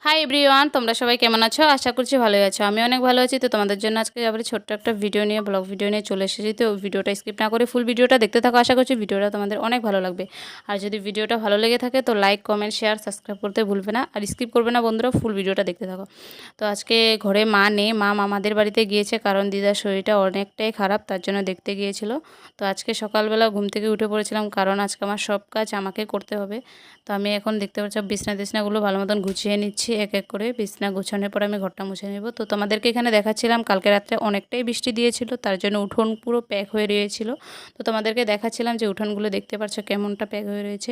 Hi everyone, তোমরা সবাই কেমন আছো? আশা করছি ভালোই আছো। আমি অনেক ভালো আছি। তো তোমাদের জন্য আজকে আবার ছোট্ট একটা ভিডিও নিয়ে ব্লগ ভিডিও নিয়ে চলে এসেছি। তো ভিডিওটা স্কিপ না করে ফুল ভিডিওটা দেখতে থাকো। আশা করছি ভিডিওটা তোমাদের অনেক ভালো লাগবে। আর যদি ভিডিওটা ভালো লেগে থাকে তো লাইক, কমেন্ট, শেয়ার, সাবস্ক্রাইব করতে ভুলবে না। আর স্কিপ করবে না বন্ধুরা, ফুল ভিডিওটা দেখতে থাকো। তো আজকে ঘরে মা নেই, মা মামাদের বাড়িতে গিয়েছে, কারণ দিদার শরীরটা অনেকটাই খারাপ, তার জন্য দেখতে গিয়েছিল। তো আজকে সকালবেলা ঘুম থেকে উঠে পড়েছিলাম, কারণ আজকে আমার সব কাজ আমাকে করতে হবে। তো আমি এখন দেখতে পাচ্ছি বিছনাগুলো ভালো মতন গুছিয়ে নিচ্ছি এক এক করে। বিছনা গুছানোর পর আমি ঘরটা মুছে নেব। তো তোমাদেরকে এখানে দেখাচ্ছিলাম কালকে রাত্রে অনেকটাই বৃষ্টি দিয়েছিল, তার জন্য উঠোন পুরো প্যাক হয়ে রয়েছিল। তো তোমাদেরকে দেখাচ্ছিলাম যে উঠোনগুলো দেখতে পাচ্ছ কেমনটা প্যাক হয়ে রয়েছে।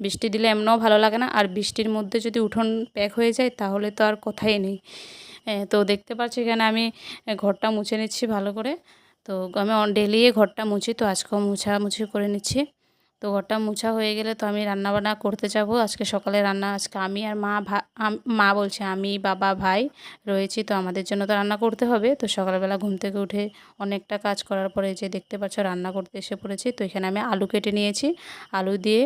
বৃষ্টি দিলে এমনও ভালো লাগে না, আর বৃষ্টির মধ্যে যদি উঠোন প্যাক হয়ে যায় তাহলে তো আর কথাই নেই। তো দেখতে পাচ্ছ এখানে আমি ঘরটা মুছে নিচ্ছি ভালো করে। তো আমি ডেলি ঘরটা মুছি, তো আজকেও মুছামুছি করে নিচ্ছি। তো ঘরটা মুছা হয়ে গেলে তো আমি রান্নাবান্না করতে যাব। আজকে সকালে রান্না আজকে আমি আর মা বলছে আমি, বাবা, ভাই রয়েছি, তো আমাদের জন্য তো রান্না করতে হবে। তো সকালবেলা ঘুম থেকে উঠে অনেকটা কাজ করার পরে যে দেখতে পাচ্ছ রান্না করতে এসে পড়েছি। তো এখানে আমি আলু কেটে নিয়েছি, আলু দিয়ে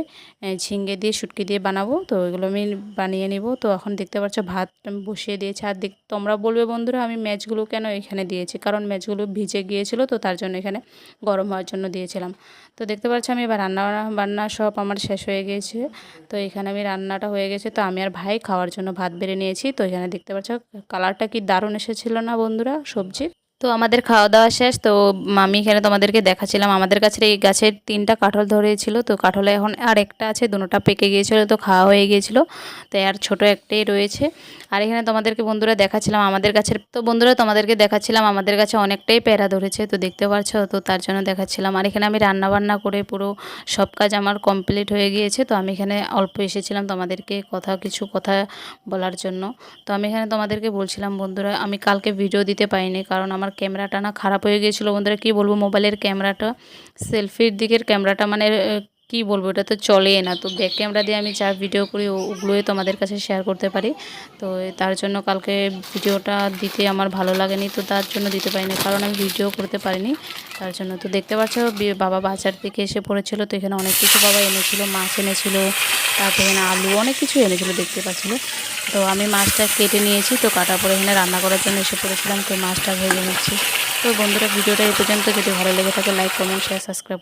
ঝিঙ্গে দিয়ে শুটকি দিয়ে বানাবো। তো এগুলো আমি বানিয়ে নিব। তো এখন দেখতে পাচ্ছ ভাত আমি বসিয়ে দিয়েছি। আর তোমরা বলবে বন্ধুরা আমি ম্যাচগুলো কেন এখানে দিয়েছি, কারণ ম্যাচগুলো ভিজে গিয়েছিল, তো তার জন্য এখানে গরম হওয়ার জন্য দিয়েছিলাম। তো দেখতে পাচ্ছ আমি এবার বান্না সব আমার শেষ হয়ে গিয়েছে। তো এখানে আমি রান্নাটা হয়ে গেছে, তো আমি আর ভাই খাওয়ার জন্য ভাত বেড়ে নিয়েছি। তো এখানে দেখতে পাচ্ছ কালারটা কি দারুণ এসেছিল না বন্ধুরা সবজি। তো আমাদের খাওয়া দাওয়া শেষ। তো আমি এখানে তোমাদেরকে দেখাচ্ছিলাম আমাদের কাছে এই গাছের 3টা কাঁঠাল ধরেছিল। তো কাঁঠালে এখন আর একটা আছে, দুটোটা পেকে গিয়েছিল, তো খাওয়া হয়ে গিয়েছিল। তো আর ছোট একটাই রয়েছে। আর এখানে তোমাদেরকে বন্ধুরা দেখাচ্ছিলাম আমাদের গাছের, তো বন্ধুরা তোমাদেরকে দেখাচ্ছিলাম আমাদের কাছে অনেকটাই পেয়ারা ধরেছে, তো দেখতে পাচ্ছ। তো তার জন্য দেখাচ্ছিলাম। আর এখানে আমি রান্না বান্না করে পুরো সব কাজ আমার কমপ্লিট হয়ে গিয়েছে। তো আমি এখানে অল্প এসেছিলাম তোমাদেরকে কিছু কথা বলার জন্য। তো আমি এখানে তোমাদেরকে বলছিলাম বন্ধুরা আমি কালকে ভিডিও দিতে পারিনি, কারণ আমার ক্যামেরাটা না খারাপ হয়ে গিয়েছিলো বন্ধুরা। কি বলবো, মোবাইলের ক্যামেরাটা, সেলফির দিকের ক্যামেরাটা মানে কি বলবো, এটা তো চলেই না। তো ব্যাক ক্যামেরা দিয়ে আমি যা ভিডিও করি ওগুলোই তোমাদের কাছে শেয়ার করতে পারি। তো তার জন্য কালকে ভিডিওটা দিতে আমার ভালো লাগেনি, তো তার জন্য দিতে পারিনি, কারণ আমি ভিডিও করতে পারিনি তার জন্য। তো দেখতে পাচ্ছ বাবা বাজার থেকে এসে পড়েছিল। তো এখানে অনেক কিছু বাবা এনেছিল, মাছ এনেছিল, তারপরে এখানে আলু অনেক কিছু এনেছিল দেখতে পাচ্ছিল। তো আমি মাছটা কেটে নিয়েছি, তো কাটার পরে এখানে রান্না করার জন্য এসে পড়েছিলাম। তো মাছটা ভেজে নিচ্ছি। তো বন্ধুরা ভিডিওটা এই পর্যন্ত, যদি ভালো লেগে থাকে লাইক, কমেন্ট, শেয়ার, সাবস্ক্রাইব।